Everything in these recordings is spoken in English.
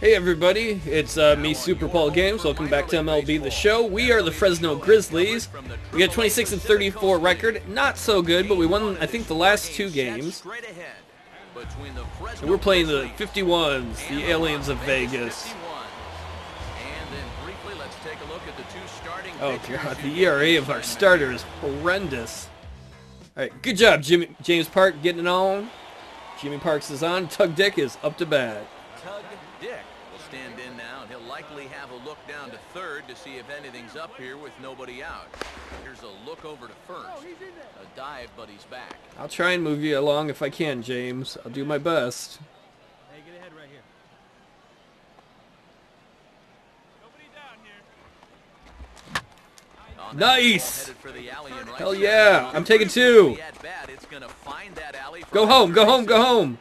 Hey everybody, it's me, Super Paul Games. Welcome back to MLB The Show. We are the Fresno Grizzlies. We got 26 and 34 record. Not so good, but we won, I think, the last two games. And we're playing the 51s, the Aliens of Vegas. Oh god, the ERA of our starter is horrendous. Alright, good job, James Park getting it on. Jimmy Parks is on. Tug Dick is up to bat. Tug Dick will stand in now, and he'll likely have a look down to third to see if anything's up here with nobody out. Here's a look over to first. A dive, but he's back. I'll try and move you along if I can, James. I'll do my best. Hey, get ahead right here. Nobody down here. Nice! Hell yeah! I'm taking two. Go home, go home, go home.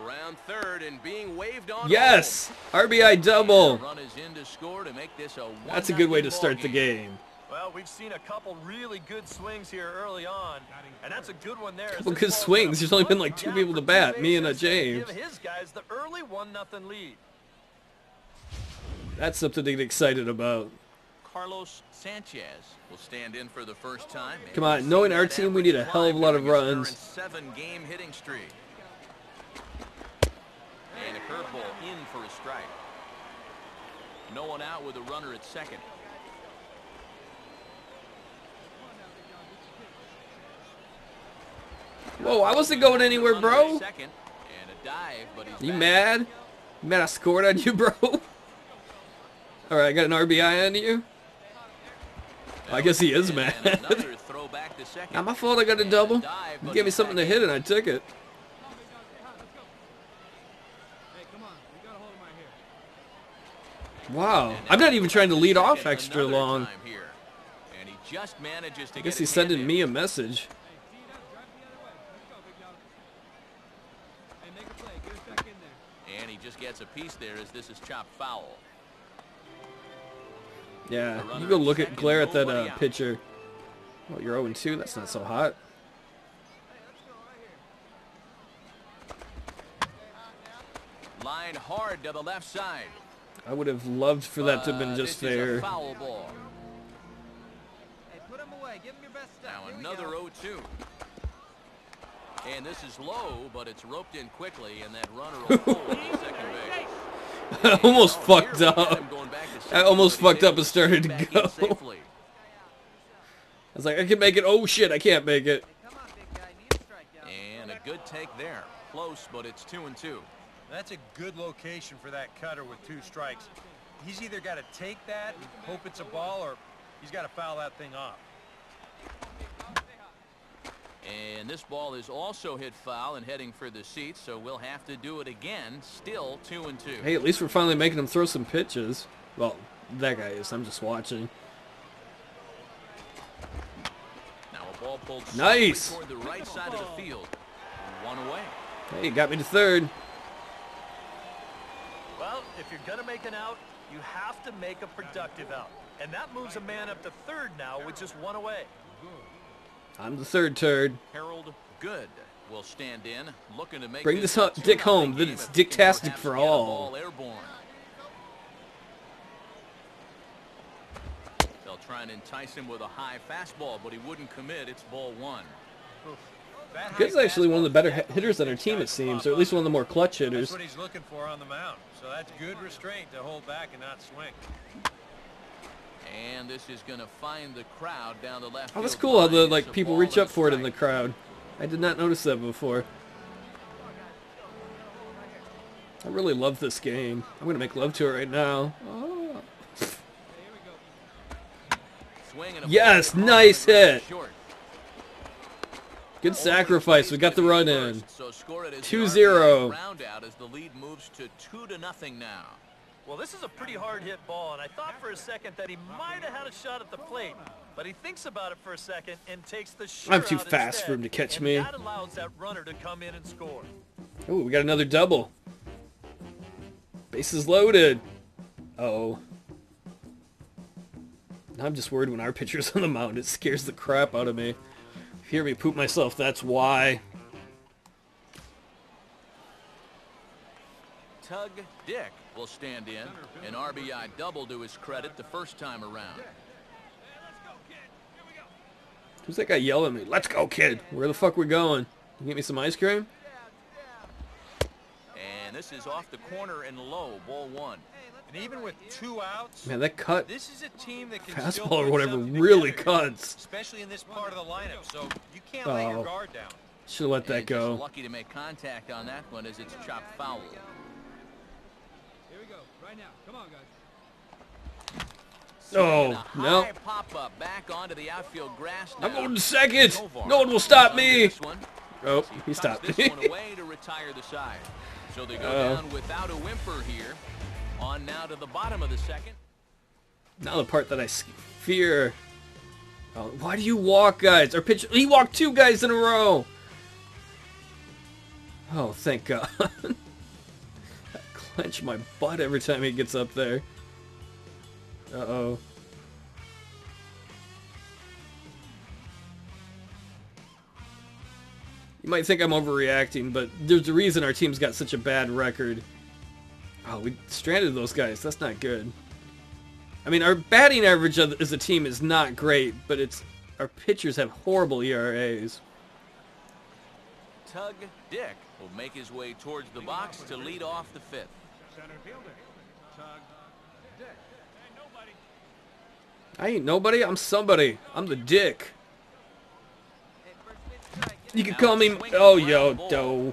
Around third and being waved on. Yes! RBI double. Run is in to score to make this a That's a good way to start the game. Well, we've seen a couple really good swings here early on, and that's a good one there. Couple good swings. There's only been like two people to bat, me and James. Give his guys the early 1-0 lead. That's something to get excited about. Carlos Sanchez will stand in for the first time. Come on, knowing our team, we need a hell of a lot of runs. 7-game hitting streak. And a curveball in for a strike. No one out with a runner at second. Whoa, I wasn't going anywhere, bro. Second, and a dive, but he's You back. mad? You mad I scored on you, bro? Alright, I got an RBI on you. I guess he is mad. Another throw back to second. Not my fault I got a double. You gave me something to hit and I took it. Wow, I'm not even trying to lead off extra long. And he just manages to I guess get he's his hand sending in. me a message. And he just gets a piece there as this is chopped foul. Yeah, you go look at glare at that pitcher. Oh, you're 0-2. That's not so hot. Line hard to the left side. I would have loved for that to have been just This is a fair. foul ball. Hey, put him away. Give him your best stuff. Now Here we another go. 0-2. And this is low, but it's roped in quickly, and that runner will hold at second base. I almost And fucked here we got up. him going back to I second, almost but he's fucked up able and started to sneak back go. in safely. I was like, I can make it. Oh shit, I can't make it. Hey, come on, big guy. Need a strikeout. And a good take there. Close, but it's 2-2. That's a good location for that cutter with 2 strikes. He's either got to take that and hope it's a ball, or he's got to foul that thing off. And this ball is also hit foul and heading for the seats, so we'll have to do it again. Still 2-2. Hey, at least we're finally making him throw some pitches. Well, that guy is. I'm just watching. Now a ball pulled Nice. toward the right side of the field. One away. Hey, got me to third. Well, if you're going to make an out, you have to make a productive out. And that moves a man up to third now with just 1 away. I'm the third turd. Harold Good will stand in, looking to make Bring this a Dick 2-0 home, game then it's if he can Dick-tastic perhaps for get a all. ball airborne. They'll try and entice him with a high fastball, but he wouldn't commit. It's ball 1. That Good's high actually one of the better fastball hitters on our team, it seems, or at least one of the more clutch That's hitters. what he's looking for on the mound. So that's good restraint to hold back and not swing. And this is going to find the crowd down the left Oh, that's field cool how the line. like It's a people ball reach and up a for it in the strike. crowd. I did not notice that before. I really love this game. I'm gonna make love to it right now. Oh. Swing and a Yes, ball nice right hit. short. Good sacrifice. We got the run in. So score it as the 2-0. RBI round out as the lead moves to 2-0 now. Well, this is a pretty hard hit ball, and I thought for a second that he might have had a shot at the plate. But he thinks about it for a second and takes the shot I'm too out fast instead, for him to catch and me. that allows that runner to come in and score. Oh, we got another double. Bases loaded. Uh-oh. I'm just worried when our pitcher's on the mound. It scares the crap out of me. If you hear me poop myself, that's why. Tug Dick will stand in. An RBI double to his credit the first time around. Who's that guy yelling at me? Let's go, kid. Where the fuck we going? You get me some ice cream? And this is off the corner and low, ball one. And even with 2 outs, Man, that cut this is a team that can still fastball or put whatever something really together, cuts. especially in this part of the lineup. So you can't lay your guard down. Should let that And go. just lucky to make contact on that one as it's chopped foul. Here we go. Right now. Come on, guys. Oh, no. High pop-up back onto the outfield grass now. I'm going to second. Tovar No one will stop under me. this one. Oh, He he tucks stopped this me. one away to retire the side. So they go down without a whimper here. On now to the bottom of the second. Now the part that I fear. Oh, why do you walk, guys? Our pitcher, he walked 2 guys in a row. Oh, thank God. I clench my butt every time he gets up there. Uh-oh. You might think I'm overreacting, but there's a reason our team's got such a bad record. Oh, we stranded those guys. That's not good. I mean, our batting average as a team is not great, but our pitchers have horrible ERAs. Tug Dick will make his way towards the box to lead off the 5th. I ain't nobody. I'm somebody. I'm the Dick. You can call me Yo-Yo.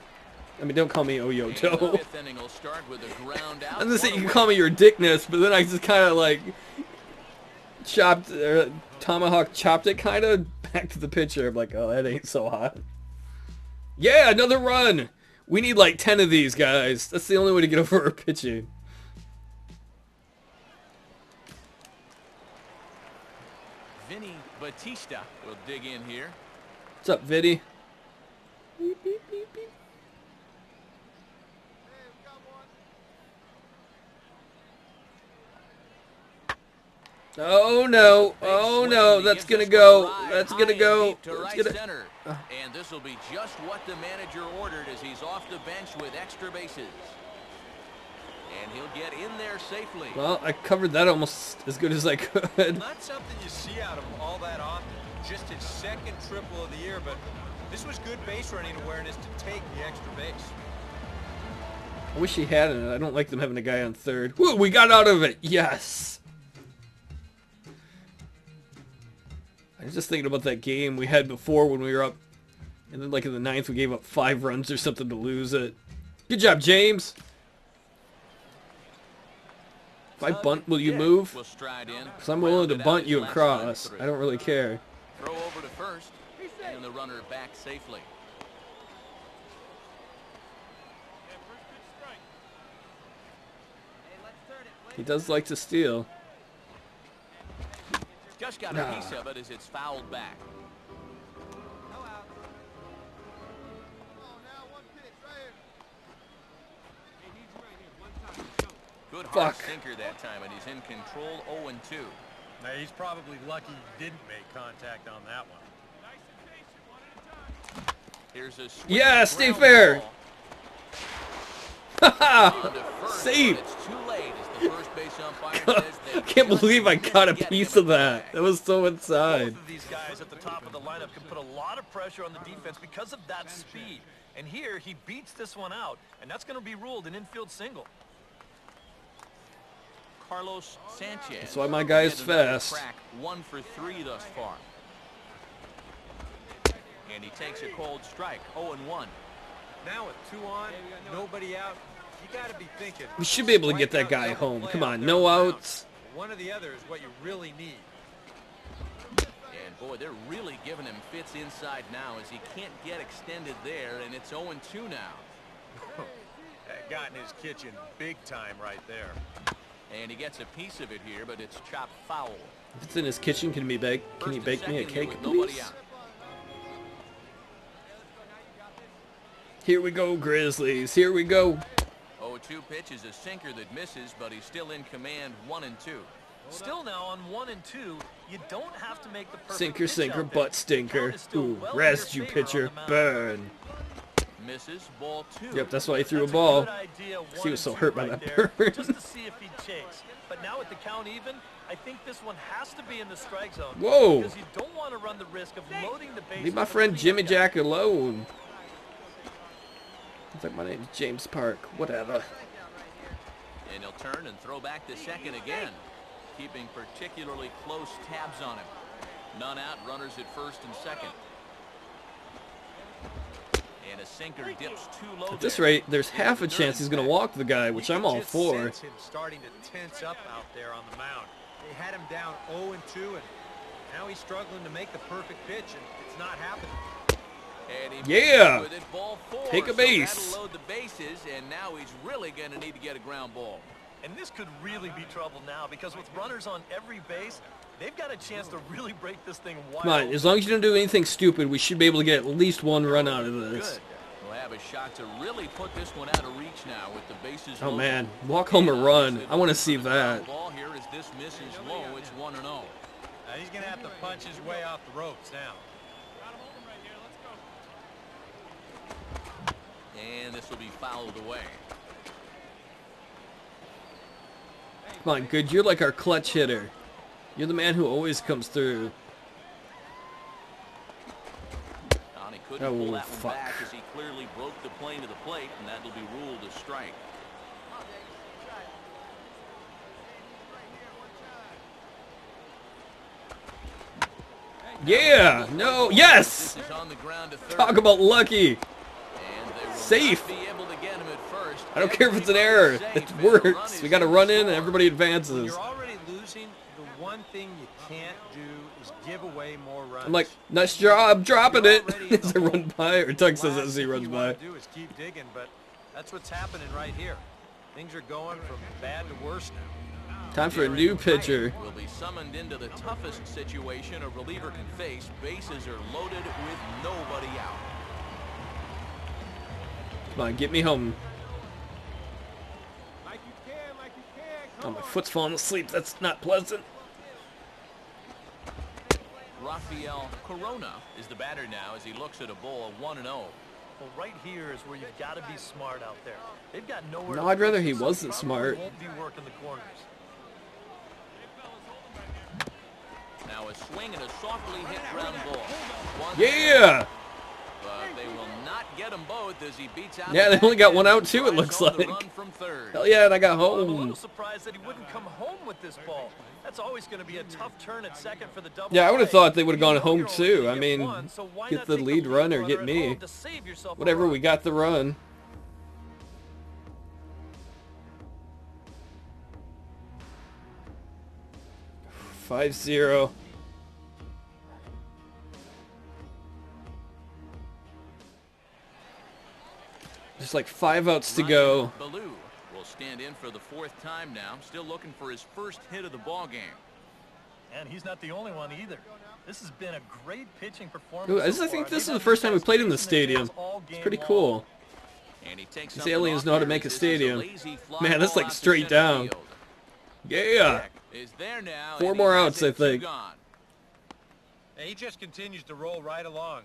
I mean, don't call me Yo-Yo. I'm gonna say you can call me your dickness, but then I just kind of like tomahawk chopped it kind of back to the pitcher. I'm like, oh, that ain't so hot. Yeah, another run. We need like 10 of these, guys. That's the only way to get over our pitching. Vinny Batista will dig in here. What's up, Viddy? Beep, beep, beep, beep. Oh no! Oh no! That's gonna go! That's gonna go! That's gonna. And this will be just what the manager ordered as he's off the bench with extra bases. And he'll get in there safely. Well, I covered that almost as good as I could. Not something you see out of him all that often. Just his 2nd triple of the year, but this was good base running awareness to take the extra base. I wish he hadn't. I don't like them having a guy on 3rd. Woo! We got out of it. Yes. I was just thinking about that game we had before when we were up, and then like in the 9th we gave up 5 runs or something to lose it. Good job, James. If I bunt, will you move? Because I'm willing to bunt you across. I don't really care. Throw over to first, and the runner back safely. He does like to steal. Just got a piece of it as it's fouled back. Good hard sinker that time, and he's in control 0-2. Now, he's probably lucky he didn't make contact on that one. Here's a yeah, stay fair. Haha! Safe. It's too late as the first base umpire says I can't believe I caught a piece of that. That was so inside. Both of these guys at the top of the lineup can put a lot of pressure on the defense because of that speed. And here, he beats this one out, and that's going to be ruled an infield single. Carlos Sanchez. That's why my guy is fast. 1 for 3 thus far. And he takes a cold strike, 0-1. Now with 2 on, nobody out, you got to be thinking. We should be able to get that guy home. Come on, no outs. One or the other is what you really need. And boy, they're really giving him fits inside now as he can't get extended there, and it's 0-2 now. That got in his kitchen big time right there. And he gets a piece of it here, but it's chopped foul. If it's in his kitchen, can he bake me a cake, please? Here we go, Grizzlies. Here we go. 0-2 pitch is a sinker that misses, but he's still in command 1-2. Still now on 1 and 2, you don't have to make the perfect Sinker, pitch sinker, out there. butt stinker. Count is still Ooh, well in rest your you, favor on pitcher. the mound. Burn. Misses, ball 2. Yep, that's why he threw a That's ball. good idea, He was so 1 and 2 hurt by right that there, bird. just to see if he'd chase. But now with the count even, I think this one has to be in the strike zone. Whoa. Because you don't want to run the risk of loading the bases. Leave my with a friend Jimmy cleanup guy. Jack alone. It's like my name's James Park. Whatever. And he'll turn and throw back to second again, keeping particularly close tabs on him. None out, runners at first and second. And a sinker dips too low. At this rate, there's half a chance he's going to walk the guy, which I'm all for. Sense him starting to tense up out there on the mound. They had him down 0-2, and now he's struggling to make the perfect pitch, and it's not happening. And he Yeah. with it, ball 4, Take a so base. that'll load the bases, and now he's really going to need to get a ground ball. And this could really be trouble now because with runners on every base, they've got a chance to really break this thing wide. Come on, as long as you don't do anything stupid, we should be able to get at least one run out of this. Good. We'll have a shot to really put this one out of reach now with the bases Oh loaded. man, walk home or run. I want to see that. Ball here as this misses low. It's 1-0. Now he's going to have to punch his way off the ropes now. And this will be fouled away. Come on, good. You're like our clutch hitter. You're the man who always comes through. He couldn't Oh, pull that fuck. one back as he clearly broke the plane to the plate, and that'll be ruled a strike. Yeah, no, yes! This is on the ground to third, Talk about lucky. and they will Safe. not be able to get him at first. I don't care if it's an error. It works. We got to run in and everybody When advances. you're already losing, the one thing you can't do is give away more runs. I'm like, nice job dropping it as I run by, or Tug says as he runs Last thing you by. want to do is keep digging, but that's what's happening right here. Things are going from bad to worse now. Time for a new pitcher. Will be summoned into the toughest situation a reliever can face. Bases are loaded with nobody out. Come on, get me home. Like you can, like you can. Oh, Come my on. foot's falling asleep. That's not pleasant. Rafael Corona is the batter now as he looks at a ball of 1-0. Well, right here is where you've got to be smart out there. They've got nowhere No, to I'd rather pitch, he so wasn't probably smart. won't be working the corners. Now a swing and a softly hit ground ball. One Yeah! But they will not get them both as he beats out. Yeah, the they only got back one end out and too, it drives looks home the like. run from third. Hell yeah, and I got Well, I'm a home. little surprised that he wouldn't come home with this ball. That's always going to be a tough turn at second for the double. Yeah, I would have play. thought they would have You gone know home you're only too. gonna I get mean, one, so why get not the take lead runner, runner get at me. home to save yourself a Whatever, run? we got the run. Five zero. Just like 5 outs to go. Baloo will stand in for the 4th time now, still looking for his first hit of the ball game. And he's not the only one either. This has been a great pitching performance. Ooh, so I think far. this is They've the had first time we guys played in the chasing their stadium. tails all It's game pretty long. cool. And he takes These something aliens off know how to here make a as this is stadium. lazy fly Man, that's ball like out to straight center down. field. Yeah. Dick is there now, 4 and he more has outs, it, I think. 2 gone. And he just continues to roll right along.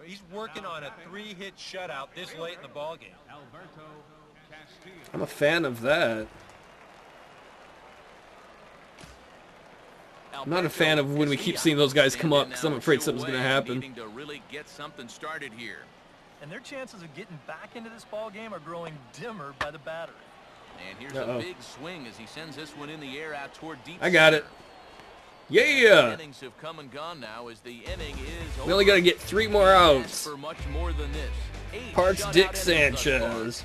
He's working on a 3-hit shutout this late in the ballgame. Alberto Castillo. I'm a fan of that. I'm not a fan of when we keep seeing those guys come up because I'm afraid something's going to happen. Needing to really get something started here. And their chances of getting back into this ball game are growing dimmer by the batter. And here's Uh-oh. a big swing as he sends this one in the air out toward deep I got it. center. Yeah. Innings have come and gone now as the inning is We only got to get 3 more outs. For much more than this. 8 Parks shutout Dick innings thus far. Sanchez.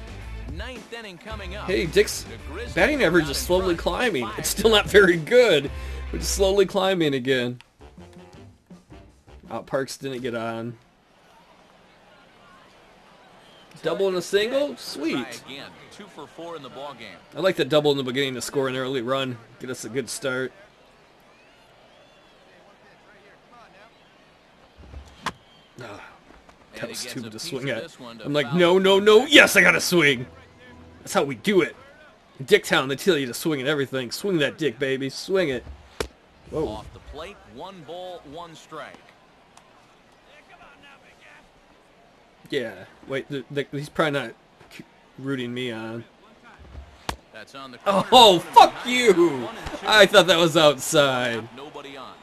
9th inning coming up. Hey, Dick's The Grizzlies batting average out is in slowly front, climbing. 5 It's still not very good, but it's slowly climbing again. Parks didn't get on. Double and a single? Try Sweet. again. 2 for 4 in the ball game. I like that double in the beginning to score an early run. Get us a good start. Ah, that And was he gets stupid a to piece swing of at. this one to I'm like, foul no, no, no. contact. Yes, I got to swing. That's how we do it. In Dicktown, they tell you to swing at everything. Swing that dick, baby. Swing it. Whoa. Off the plate, 1 ball, 1 strike. Yeah. Wait, he's probably not rooting me on. That's on the Oh, fuck you! I thought that was outside. Nobody on.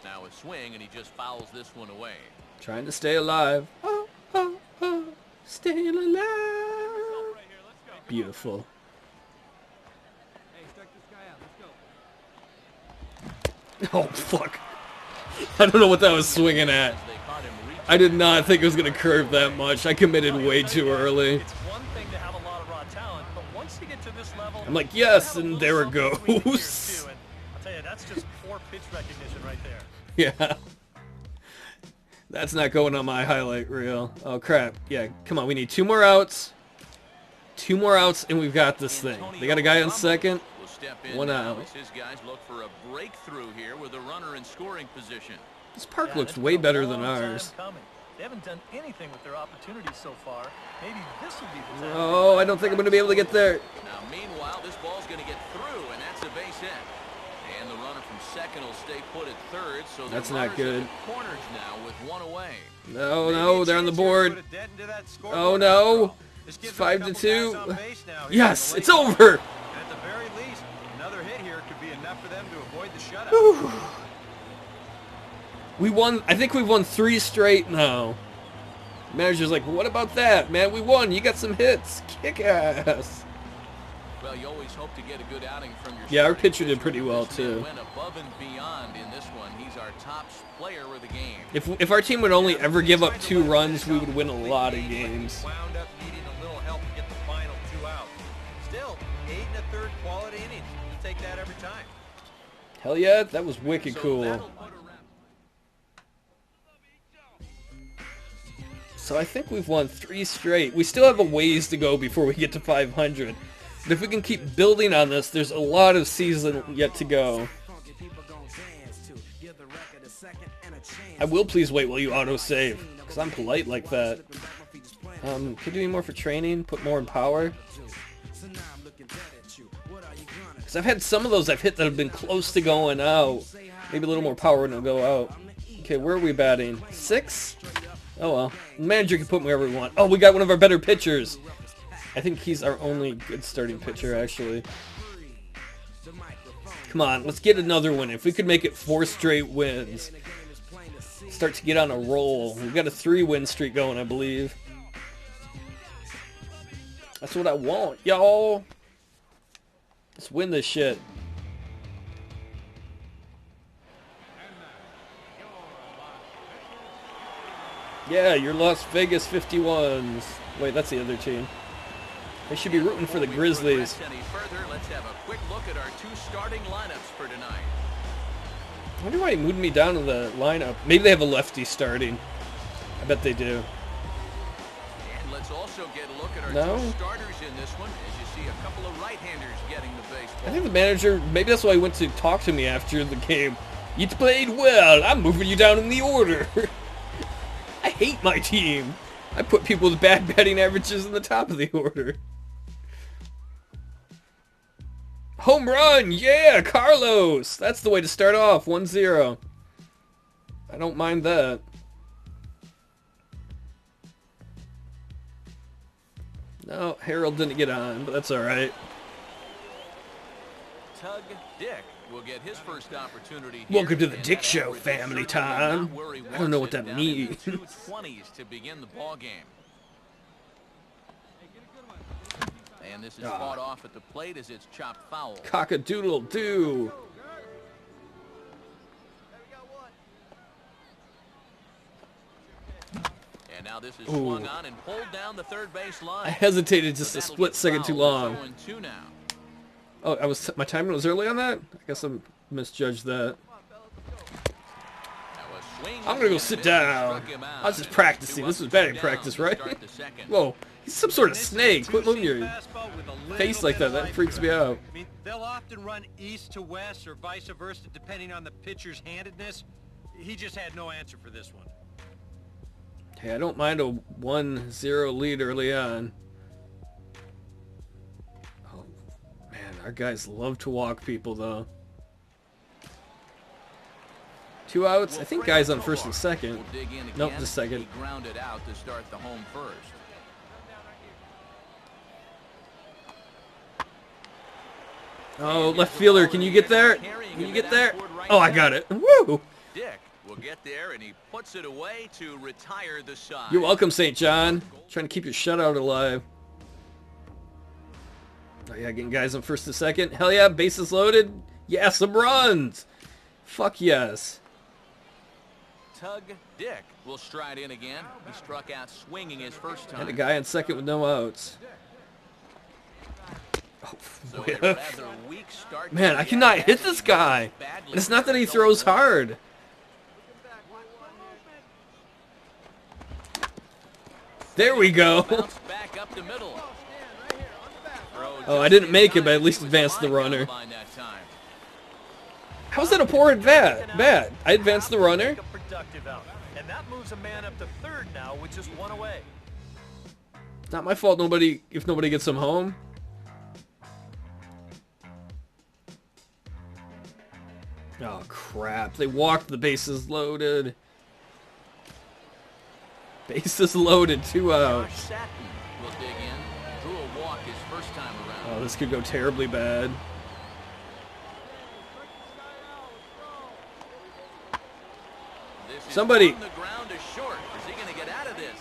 Now a swing, and he just fouls this one away. Trying to stay alive. Oh, oh, oh, staying alive. Beautiful. Hey, strike this guy out. Let's go. Oh, fuck. I don't know what that was swinging at. They caught him reaching. I did not think it was going to curve that much. I committed way too early. It's one thing to have a lot of raw talent, but once you get to this level, I'm like, yes, you have a and little there it something between the ears, goes. too, and I'll tell you, that's just poor pitch recognition right there. Yeah. That's not going on my highlight reel. Oh, crap. Yeah, come on. We need 2 more outs. 2 more outs, and we've got this thing. They got a guy on second. Will step in 1 now out. as his guys look for a breakthrough here with a runner in scoring position. This park Yeah, looks it's way been a better than long time ours. coming. They haven't done anything with their opportunities so far. Maybe this will be the time. Oh, I don't think I'm going to be able to get there. Now, meanwhile, this ball's going to get through, and that's a base hit. And the runner from second will stay put at third, so the That's not runners good. at the corners now with 1 away. No, no, they're on the board. Oh, no. It's 5-2. Yes, it's over. At the very least, another hit here could be enough for them to avoid the shutout. We won. I think we've won 3 straight now. Manager's like, what about that, man? We won. You got some hits. Kick ass. Well, you always hope to get a good outing from your Yeah, our starting pitcher did pretty well, This man too. went above and beyond in this one. He's our top player of the game. If our team would only ever give up 2 runs, we would win a lot of games. Wound up needing a little help to get the final 2 out. Still, 8 1/3 quality innings. We'll take that every time. Hell yeah, that was wicked cool. So I think we've won 3 straight. We still have a ways to go before we get to 500. But if we can keep building on this, there's a lot of season yet to go. I will please wait while you auto-save, because I'm polite like that. Could you do any more for training? Put more in power? Because I've had some of those I've hit that have been close to going out. Maybe a little more power and it'll go out. Okay, where are we batting? 6? Oh well. The manager can put me wherever we want. Oh, we got one of our better pitchers. I think he's our only good starting pitcher, actually. Come on, let's get another win. If we could make it 4 straight wins. Start to get on a roll. We've got a 3-win streak going, I believe. That's what I want, y'all. Let's win this shit. Yeah, your Las Vegas 51s. Wait, that's the other team. They should be rooting for the Grizzlies. Any further, let's have a quick look at our 2 starting lineups for tonight. I wonder why he moved me down to the lineup. Maybe they have a lefty starting. I bet they do. And let's also get a look at our No? 2 starters in this one, as you see a couple of right-handers getting the baseball. I think the manager, maybe that's why he went to talk to me after the game. You played well. I'm moving you down in the order. I hate my team. I put people with bad batting averages in the top of the order. Home run! Yeah, Carlos! That's the way to start off, 1-0. I don't mind that. No, Harold didn't get on, but that's alright. Tug Dick will get his first opportunity here. Welcome to the And Dick that Show, average is family certainly time. not where he I don't know what wants it, that down in the means. 220s to begin the ball game. And this is fought off at the plate as it's chopped foul. Cock-a-doodle-doo. And now this is swung on and pulled down the third base line. I hesitated just a That'll split get second too fouled. long. It's 0-2 now. Oh, my timing was early on that? I guess I misjudged that. Now a swing I'm gonna go and sit a miss down. struck him out. I was just practicing. This was batting practice, right? Whoa, he's some sort of snake. Quit moving your face like that. That freaks me out. I mean, they'll often run east to west or vice versa, depending on the pitcher's handedness. He just had no answer for this one. Hey, I don't mind a 1-0 lead early on. Oh, man, our guys love to walk people, though. 2 outs. I think guys on first and second. Will dig in Nope, again. just second. He grounded out to start the home first. Oh, left fielder, can you get there? Can you get there? Oh, I got it. Woo! Dick will get there, and he puts it away to retire the side. You're welcome, St. John. Trying to keep your shutout alive. Oh yeah, getting guys on first and second. Hell yeah, bases loaded. Yeah, some runs. Fuck yes. Tug Dick will stride in again. He struck out swinging his first time. And a guy on second with no outs. Oh, So a rather weak start man, to I the cannot at-bat. hit this guy. Badly It's not that he for throws 0-1. hard. There we go. Bounce back up the middle. Oh, I didn't make it, but at least advanced the runner. How's that a poor bat? I advanced the runner. A productive out. And that moves a man up to third now with just one away. Not my fault if nobody gets him home. Oh crap, they walked the bases loaded. Bases loaded, 2 outs. Josh Satin will dig in. Drew a walk his first time around. Oh, this could go terribly bad. This is Somebody. on the ground is short. Is he going to get out of this?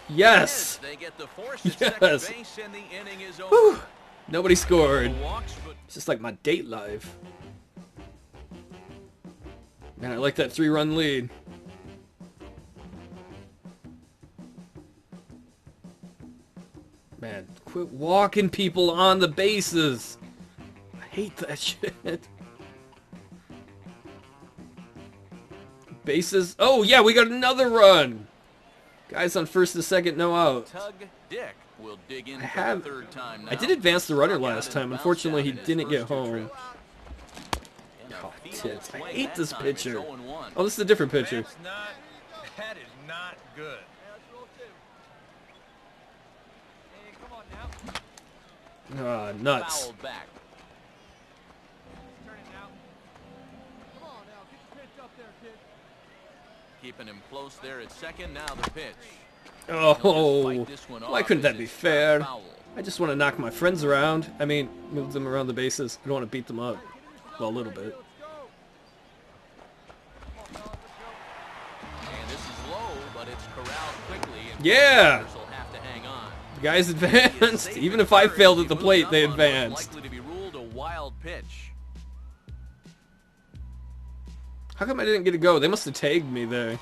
Yes. They get the force at Yes. second base, and the inning is over. Whew. Nobody scored. Walks, but It's just like my date life. Man, I like that 3-run lead. Man, quit walking people on the bases. I hate that shit. Bases. Oh, yeah, we got another run. Guys on first and second, no out. Tug Dick will dig in I for have- the third time now. I did advance the runner Struck out last and time. bounced Unfortunately, out he in his didn't get first two home. trips. And Oh, the field tits. I swing hate that this time is pitcher. 0-1. Oh, this is a different pitcher. That is not good. Hey, come on now. Ah, nuts. Fouled back. Turn it now. Come on now. Get your pitch up there, kid. Keeping him close there at second. Now the pitch. Oh, Fight this one why off couldn't as that be it's fair? foul. I just want to knock my friends around. I mean, move them around the bases. I don't want to beat them up. Well, a little bit. And this is low, but it's corralled quickly. And Yeah! players will have to hang on. The guys He is advanced. safe Even at if I third failed as at the he plate, moves they up on what's advanced. Likely to be ruled a wild pitch. How come I didn't get to go? They must have tagged me there.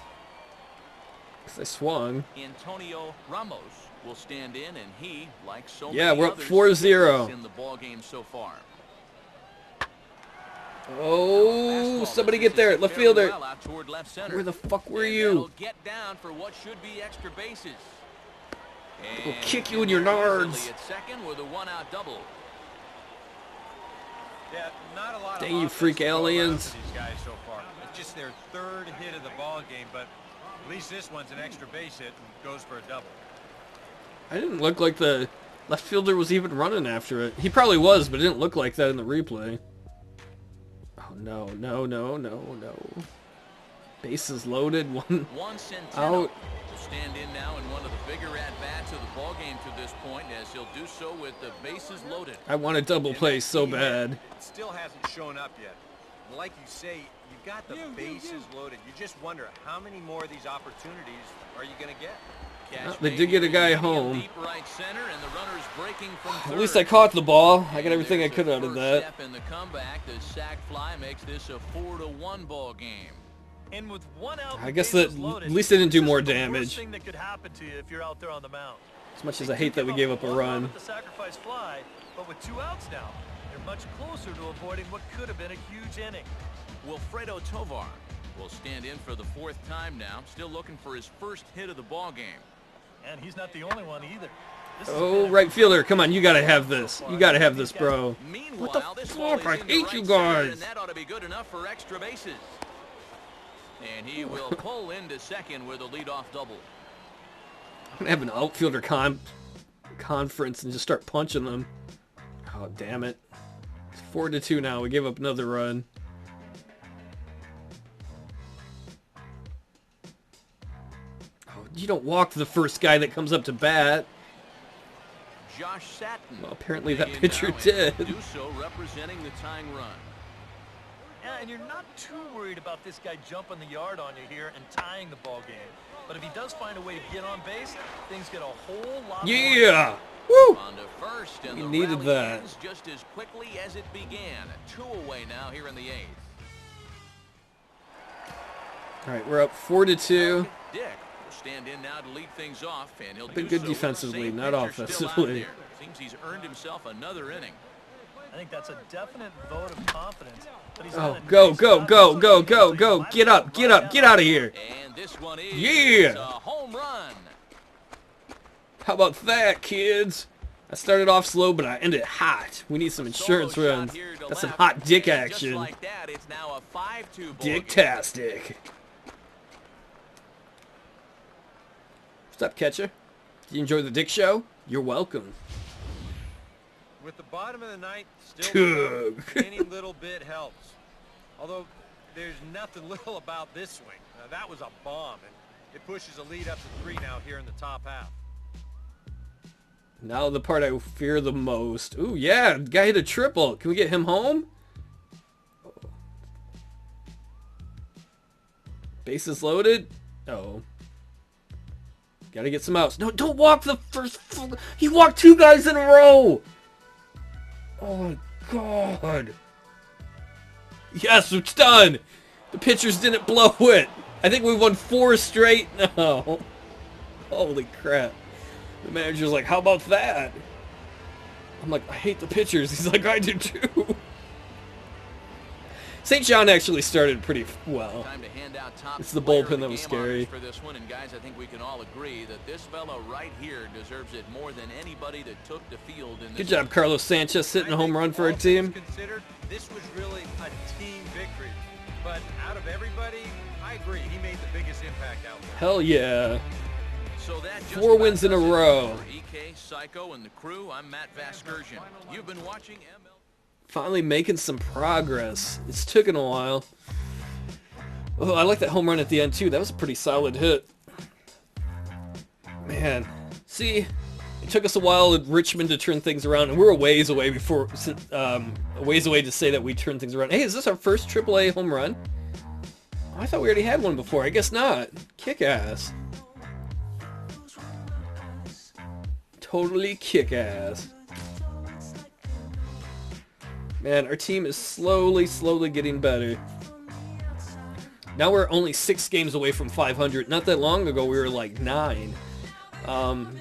'Cause I swung. Antonio Ramos will stand in, and he, like so Yeah, many we're up others, 4-0. in the ball game so far. Oh, Fastball somebody that get there. misses Left fairly fielder. well out toward left center. Where the fuck were And you? that'll get down for what should be extra bases. We'll And kick you in your easily nards. at second with a one-out double. Yeah, not a lot Dang of you offense freak to go around aliens. for these guys so far. It's just their third hit of the ball game, but at least this one's an extra base hit and goes for a double. I didn't look like the left fielder was even running after it. He probably was, but it didn't look like that in the replay. Oh, no, no, no, no, no. Bases loaded. One Centeno out. will stand in now in one of the bigger at-bats of the ball game to this point, as he'll do so with the bases loaded. I want a double play so bad. It still hasn't shown up yet. Like you say, you've got the bases loaded. You just wonder how many more of these opportunities are you going to get? Well, they did get a guy home. Deep right center, and the runner's breaking from At third. least I caught the ball. I got everything I There's could the out of first that. Step in the comeback, the sac fly makes this a 4-1 ball game. And with one out, I and guess bases that loaded, at least they didn't do this more is the damage. worst thing that could happen to you if you're out there on the mound. As much as I hate that we gave up a One run. with the sacrifice fly, but with 2 outs now, they're much closer to avoiding what could have been a huge inning. Wilfredo Tovar will stand in for the 4th time now, still looking for his first hit of the ball game. And he's not the only one either. This has Oh, been a right fielder. Come on, you gotta have this. You gotta have this, bro. Meanwhile, What the this ball fuck? I is into hate right you center, guys. and that ought to be good enough for extra bases. And he will pull into second with a leadoff double. I'm gonna have an outfielder conference and just start punching them. Oh, damn it. It's 4-2 now. We gave up another run. don't walk the first guy that comes up to bat. Josh Satin. Well, apparently that weighing pitcher now, and did. he'll do so representing the tying run. Yeah, and you're not too worried about this guy jumping the yard on you here and tying the ball game. But if he does find a way to get on base, things get a whole lot Yeah! Woo! On to first, and He the needed rally that. ends just as quickly as it began. 2 away now here in the 8th. All right, we're up 4-2. Tug Dick will stand in now to lead things off, and he'll Been do good so with the defensively, same not pitcher still out offensively. there. Seems he's earned himself another inning. I think that's a definite vote of confidence. But he's Oh, done a go, nice go, job go, of go, keeping go, the go. last Get up, get up, get out of here. And this one is Yeah. a home run. How about that, kids? I started off slow, but I ended hot. We need some insurance Solo shot runs. here to That's some left, hot dick and just action. like that, it's now a 5-2 ball game. Dick-tastic. What's up, catcher? Did you enjoy the Dick Show? You're welcome. With the bottom of the ninth still Tug. any little bit helps. Although there's nothing little about this swing. That was a bomb, and it pushes a lead up to 3 now here in the top half. Now the part I fear the most. Ooh, yeah, guy hit a triple. Can we get him home? Bases loaded. Oh. Gotta get some outs. No, don't walk the first. He walked 2 guys in a row. Oh my god. Yes, it's done. The pitchers didn't blow it. I think we won 4 straight now. Holy crap. The manager's like, how about that? I'm like, I hate the pitchers. He's like, I do too. St. John actually started pretty well. Time to hand out top It's the player of bullpen the that was game scary. honors for this one, and guys, I think we can all agree that this fellow right here deserves it more than anybody that took the field in this. Good job, Carlos Sanchez, hitting a home run for our All things team. considered, this was really a team victory. But out of everybody, I agree, he made the biggest impact out there. Hell yeah. So that just 4 about wins in a does it row. for EK, Psycho, and the crew. I'm Matt Vasgersian. You've been watching MLB. Finally making some progress. It's taken a while. Oh, I like that home run at the end too. That was a pretty solid hit. Man, see, it took us a while at Richmond to turn things around, and we're a ways away before, a ways away to say that we turned things around. Hey, is this our first AAA home run? Oh, I thought we already had one before. I guess not. Kick ass. Totally kick ass. Man, our team is slowly getting better. Now we're only 6 games away from 500. Not that long ago, we were like 9.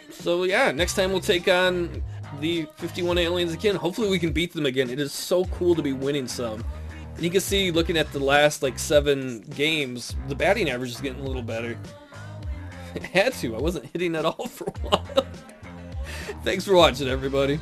So yeah, next time we'll take on the 51 Aliens again. Hopefully we can beat them again. It is so cool to be winning some. And you can see, looking at the last like 7 games, the batting average is getting a little better. It had to. I wasn't hitting at all for a while. Thanks for watching, everybody.